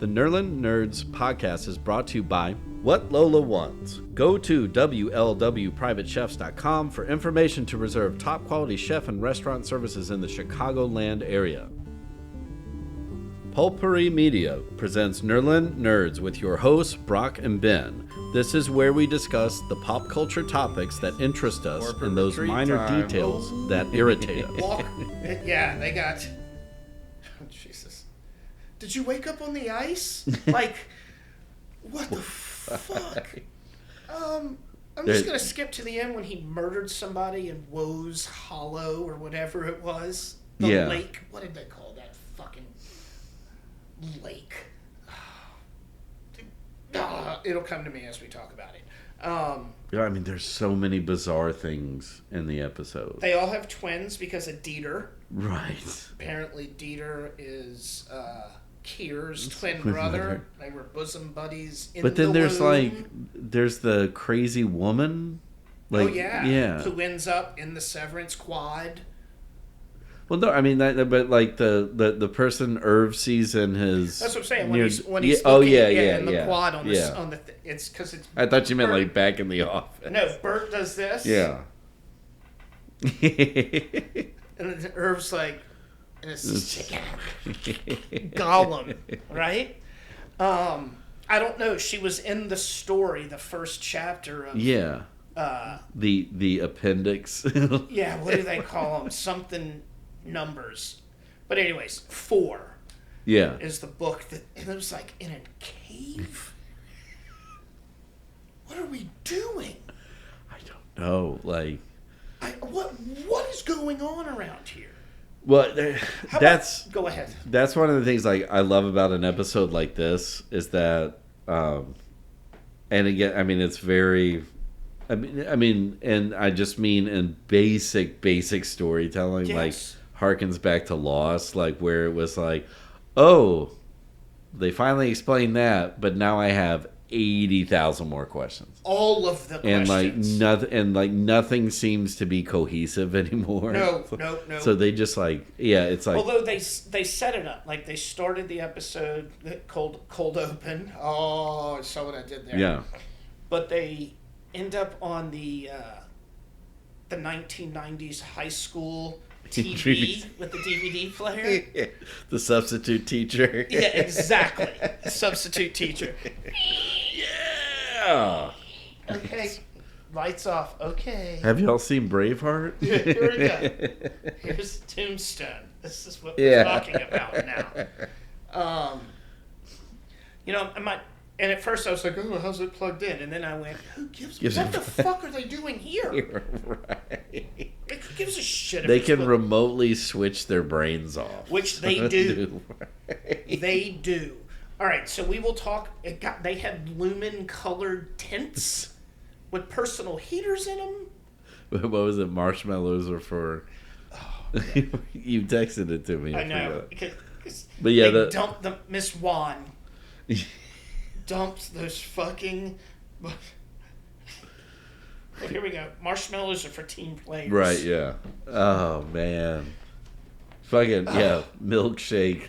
The Nerlin Nerds podcast is brought to you by What Lola Wants. Go to WLWPrivateChefs.com for information to reserve top quality chef and restaurant services in the Chicagoland area. Pulpery Media presents Nerlin Nerds with your hosts, Brock and Ben. This is where we discuss the pop culture topics that interest us and those minor details that irritate us. Yeah, they got... Oh, Jesus. Did you wake up on the ice? Like, what the fuck? I'm just going to skip to the end when he murdered somebody in Woe's Hollow or whatever it was. The lake. What did they call that fucking lake? It'll come to me as we talk about it. Yeah, I mean, there's so many bizarre things in the episode. They all have twins because of Dieter. Right. Apparently, Dieter is Kier's twin brother. They were bosom buddies in the womb. But then there's the crazy woman. Who ends up in the Severance quad. Well, no, I mean the person Irv sees in his. That's what I'm saying. When he's looking in the quad on the it's because it's. I thought you meant like back in the office. No, Bert does this. Yeah. And then Irv's like, and it's Gollum, right? I don't know. She was in the story, the first chapter of. Yeah. The appendix. Yeah, what do they call them? Something numbers. But anyways, 4. Yeah. Is the book that and it was like in a cave. What are we doing? I don't know. Like, what is going on around here? Well, go ahead. That's one of the things like I love about an episode like this is that, and again, I mean, it's very. I mean, and I just mean in basic storytelling, like harkens back to Lost, like where it was like, oh, they finally explained that, but now I have 80,000 more questions. All of the questions. And nothing seems to be cohesive anymore. No. So they just it's like. Although they set it up, like they started the episode cold open. Oh, I saw what I did there. Yeah. But they end up on the 1990s high school TV with the DVD player. Yeah. The substitute teacher. Yeah, exactly. The substitute teacher. Yeah. Okay. Lights off. Okay. Have y'all seen Braveheart? Here we go. Here's Tombstone. This is what we're talking about now. And at first I was like, oh, how's it plugged in? And then I went, what the fuck are they doing here? Right. Who gives a shit? They can remotely switch their brains off. Which they do. They do. All right, so we will talk. They had lumen-colored tents with personal heaters in them. What was it? Marshmallows are for... Oh, you texted it to me. I know. But yeah, they dumped Miss Wan. Dumps those fucking... Well, here we go. Marshmallows are for team players. Right, yeah. Oh, man. Fucking, milkshake.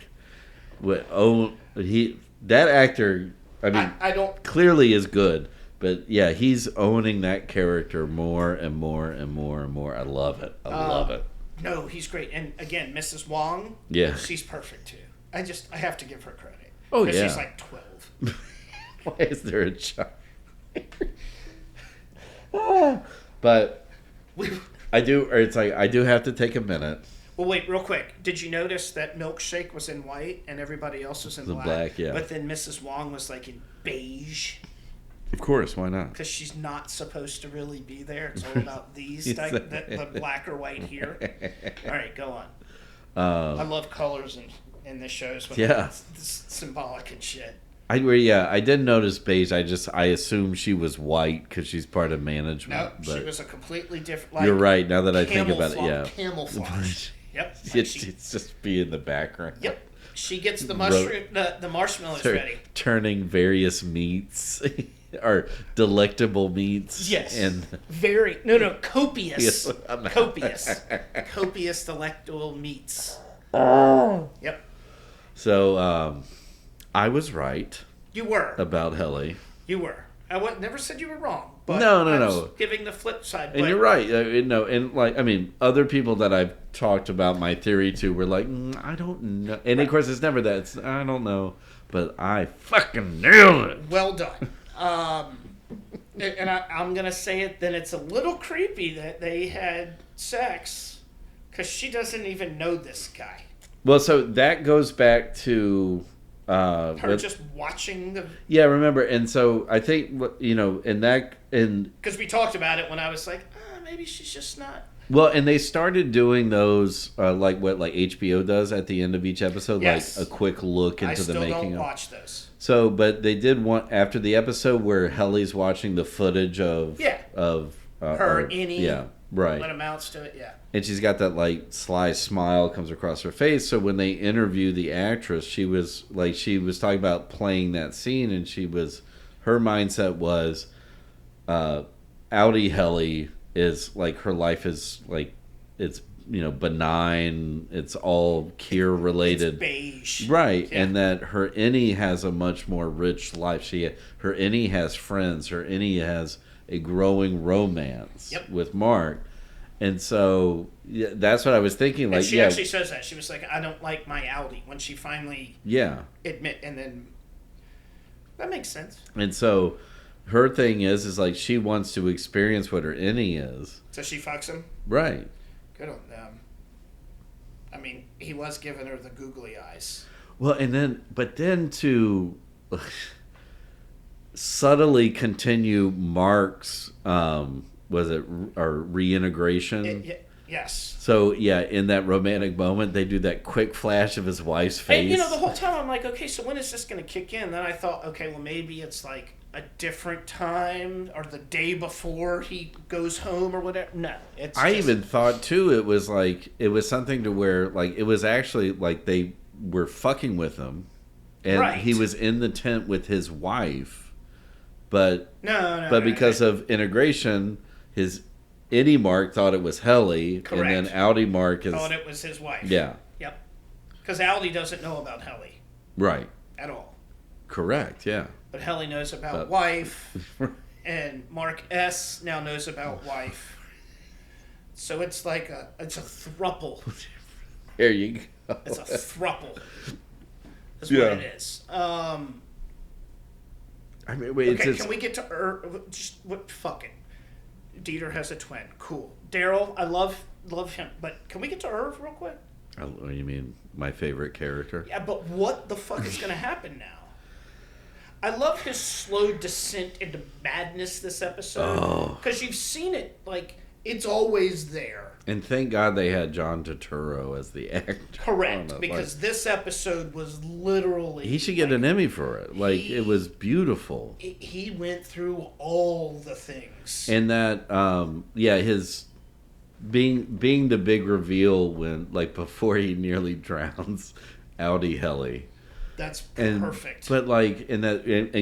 That actor, I mean, I don't... clearly is good. But, yeah, he's owning that character more and more and more and more. I love it. I love it. No, he's great. And, again, Mrs. Wong, she's perfect, too. I have to give her credit. Oh, yeah. She's like 12. Why is there a child? But I do have to take a minute. Well, wait, real quick. Did you notice that Milkshake was in white and everybody else was in black? Yeah. But then Mrs. Wong was like in beige. Of course, why not? Because she's not supposed to really be there. It's all about these, the black or white here. All right, go on. I love colors in the shows. It's symbolic and shit. I did notice beige. I assumed she was white because she's part of management. No, she was a completely different. You're right. Now that I think about it, camouflage. Yep. It's just be in the background. Yep. She gets the marshmallows ready. Turning various meats or delectable meats. Yes. And copious. Copious delectable meats. Oh. Yep. So I was right You were. about Helly. You were. Never said you were wrong. But No. I was giving the flip side. And you're right. And like, I mean, other people that I've talked about my theory to were like, I don't know. And of course, it's never that. It's, I don't know. But I fucking nailed it. Well done. And I'm going to say it, then it's a little creepy that they had sex because she doesn't even know this guy. Well, so that goes back to... her just watching the... Yeah, remember. And so I think, in that... Because we talked about it when I was like, maybe she's just not... Well, and they started doing those, like HBO does at the end of each episode, yes. like a quick look into the making. I still don't watch those. So, but they did one after the episode where Helly's watching the footage of her innie. Yeah, right. What amounts to it, yeah. And she's got that like sly smile comes across her face. So when they interview the actress, she was talking about playing that scene, and her mindset was, Audi Helly is like her life is like it's benign, it's all Kier related, it's beige, right? Yeah. And that her innie has a much more rich life. Her innie has friends. Her innie has a growing romance with Mark, and so that's what I was thinking. Like, and she actually says that she was like, I don't like my Audi when she finally admit, and then that makes sense. And so her thing is like she wants to experience what her innie is. So she fucks him? Right. Good on them. I mean, he was giving her the googly eyes. Well, but then to subtly continue Mark's, reintegration? Yes. So, in that romantic moment, they do that quick flash of his wife's face. And, the whole time I'm like, okay, so when is this going to kick in? Then I thought, okay, well, maybe it's like a different time or the day before he goes home or whatever. No, I even thought too it was something to where like it was actually like they were fucking with him, and he was in the tent with his wife, but because of integration, his innie Mark thought it was Helly. Correct. And then Audi Mark thought it was his wife. Yeah. Yep. Because Audi doesn't know about Helly. Right. At all. Correct. Yeah. But Helly knows about wife, and Mark S. now knows about wife. So it's like it's a throuple. There you go. It's a throuple. That's what it is. I mean, wait. Okay, can we get to fuck it. Dieter has a twin. Cool. Daryl, I love him. But can we get to Irv real quick? What do you mean? My favorite character? Yeah, but what the fuck is going to happen now? I love his slow descent into madness this episode. Because you've seen it. Like, it's always there. And thank God they had John Turturro as the actor. Correct. Because this episode was literally... He should get an Emmy for it. Like, it was beautiful. He went through all the things. And that, his... Being the big reveal when, like, before he nearly drowns Audi Helly. That's perfect. But like and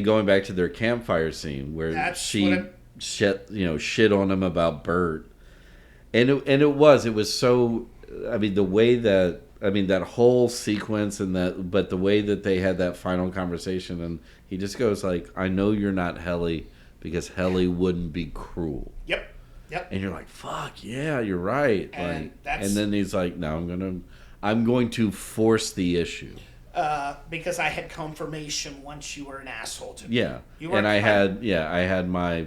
going back to their campfire scene where she shit on him about Bert, and it was so. I mean, the way that whole sequence but the way that they had that final conversation, and he just goes like, "I know you're not Helly because Helly wouldn't be cruel." Yep. And you're like, "Fuck yeah, you're right." And then he's like, "No, I'm going to force the issue." Because I had confirmation once you were an asshole to me. Yeah, and I had my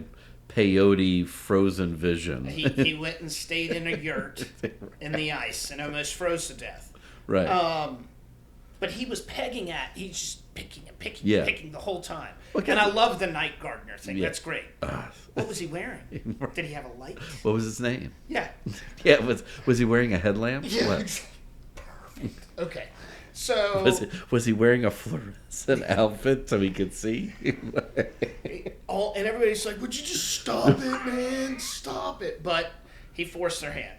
peyote frozen vision. He went and stayed in a yurt in the ice and almost froze to death. Right. But he was he's just picking the whole time. Okay. And I love the night gardener thing. Yeah. That's great. What was he wearing? Did he have a light? What was his name? Yeah. Yeah, was he wearing a headlamp? Yeah. Perfect. Okay. So was he wearing a fluorescent outfit so he could see? And everybody's like, "Would you just stop it, man? Stop it!" But he forced their hand.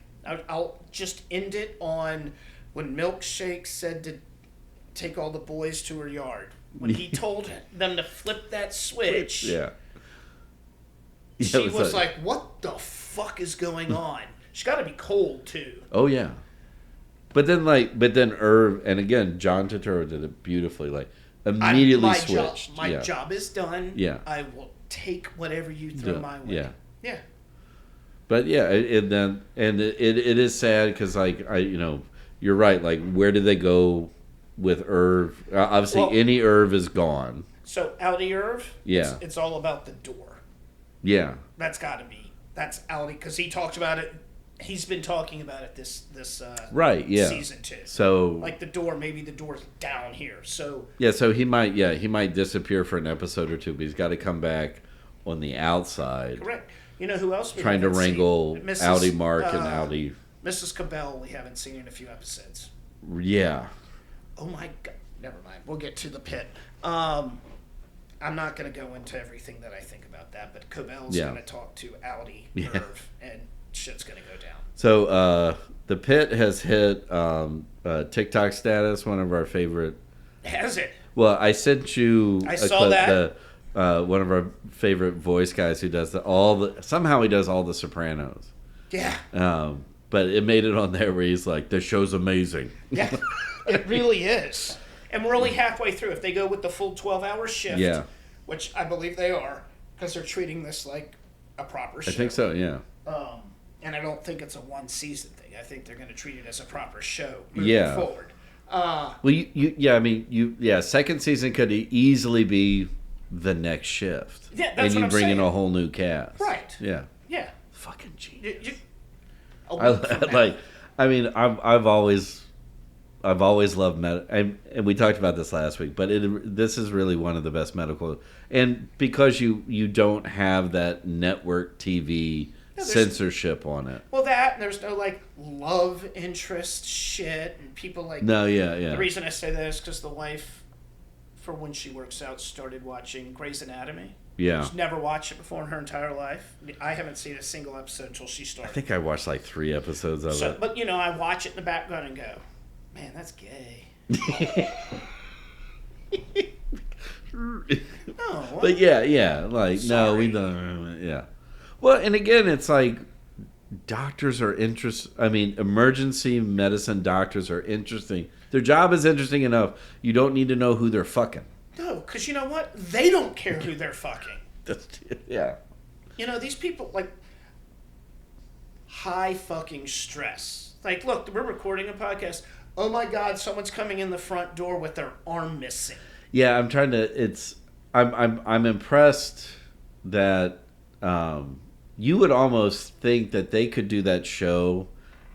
I'll just end it on when Milkshake said to take all the boys to her yard. When he told them to flip that switch, she was like, "What the fuck is going on?" She's got to be cold too. Oh yeah. But then Irv, and again, John Turturro did it beautifully. Like, immediately my switched. My job is done. Yeah. I will take whatever you throw my way. Yeah. Yeah. But yeah, it is sad because like you're right. Like where do they go with Irv? Obviously, any Irv is gone. So Audi Irv. Yeah. It's all about the door. Yeah. That's got to be. That's Audi because he talked about it. He's been talking about it this right. Yeah. season 2. So like the door, maybe the door's down here. So yeah. So he might disappear for an episode or two, but he's got to come back on the outside. Correct. You know who else trying to wrangle Audi Mark and Audi Mrs. Cabell? We haven't seen in a few episodes. Yeah. Oh my God! Never mind. We'll get to the pit. I'm not going to go into everything that I think about that, but Cabell's going to talk to Audi Irv, and shit's going to go down. So the pit has hit TikTok status, one of our favorite. Has it? Well, I sent you. I saw that. One of our favorite voice guys who does somehow he does all the Sopranos. Yeah. But it made it on there where he's like, "The show's amazing." Yeah, it really is. And we're only halfway through. If they go with the full 12-hour shift, which I believe they are, because they're treating this like a proper show. I think so. Yeah. And I don't think it's a one-season thing. I think they're going to treat it as a proper show moving forward. Well, second season could easily be the next shift. Yeah, that's and you what I'm bring saying. In a whole new cast. Right. Yeah. Yeah. Fucking genius. I've always loved and we talked about this last week, but this is really one of the best medical, and because you don't have that network TV censorship on it. Well, there's no like love interest shit, and people like. No, yeah. The reason I say that is because the wife, for when she works out, started watching Grey's Anatomy. Yeah. She's never watched it before in her entire life. I haven't seen a single episode until she started. I think I watched like 3 episodes of it. But I watch it in the background and go, man, that's gay. No. But we don't. Yeah. Well, and again, it's like doctors are emergency medicine doctors are interesting. Their job is interesting enough. You don't need to know who they're fucking. No, because you know what? They don't care who they're fucking. Yeah. These people, like, high fucking stress. Like, look, we're recording a podcast. Oh my God, someone's coming in the front door with their arm missing. Yeah, I'm impressed that you would almost think that they could do that show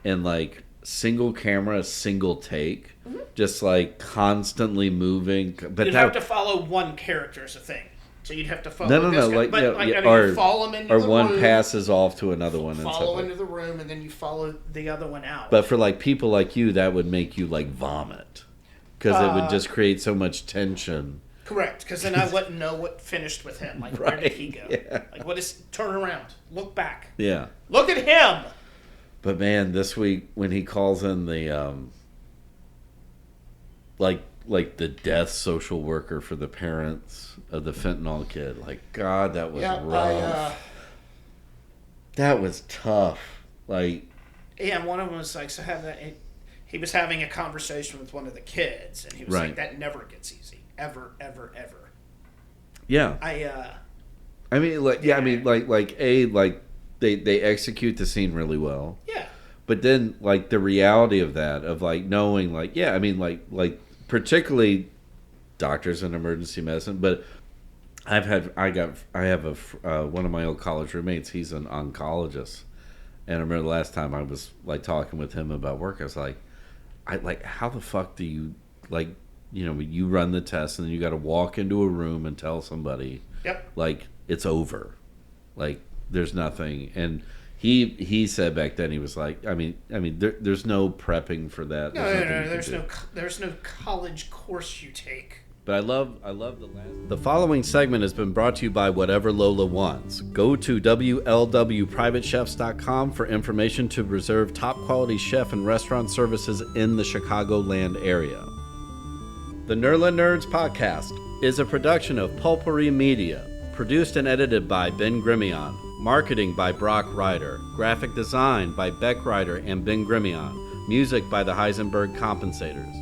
in like single camera, single take, just like constantly moving. But you'd have to follow one character as a thing. So you'd have to follow No, this guy. or follow him into or the one room, passes off to another one. Follow into the room, and then you follow the other one out. But for like people like you, that would make you like vomit because it would just create so much tension. Correct, because then I wouldn't know what finished with him. Like, where did he go? Yeah. Like, what is... Turn around. Look back. Yeah. Look at him! But, man, this week, when he calls in the, like the death social worker for the parents of the fentanyl kid, like, God, that was rough. That was tough. Like... Yeah, one of them was like, he was having a conversation with one of the kids, and he was like, that never gets easy. Ever, ever, ever. Yeah. They execute the scene really well. Yeah. But then, like, the reality of that, of, like, knowing, like, particularly doctors in emergency medicine, but I have one of my old college roommates, he's an oncologist. And I remember the last time I was, like, talking with him about work, I was like, how the fuck do you, like, you run the test and then you got to walk into a room and tell somebody, like, it's over, like there's nothing. And he said back then, he was like, there's no prepping for that. There's no college course you take. But I love the last. The following segment has been brought to you by Whatever Lola Wants. Go to WLWPrivateChefs.com for information to reserve top quality chef and restaurant services in the Chicagoland area. The Nerla Nerds podcast is a production of Pulpery Media, produced and edited by Ben Grimion, marketing by Brock Ryder, graphic design by Beck Ryder and Ben Grimion, music by the Heisenberg Compensators.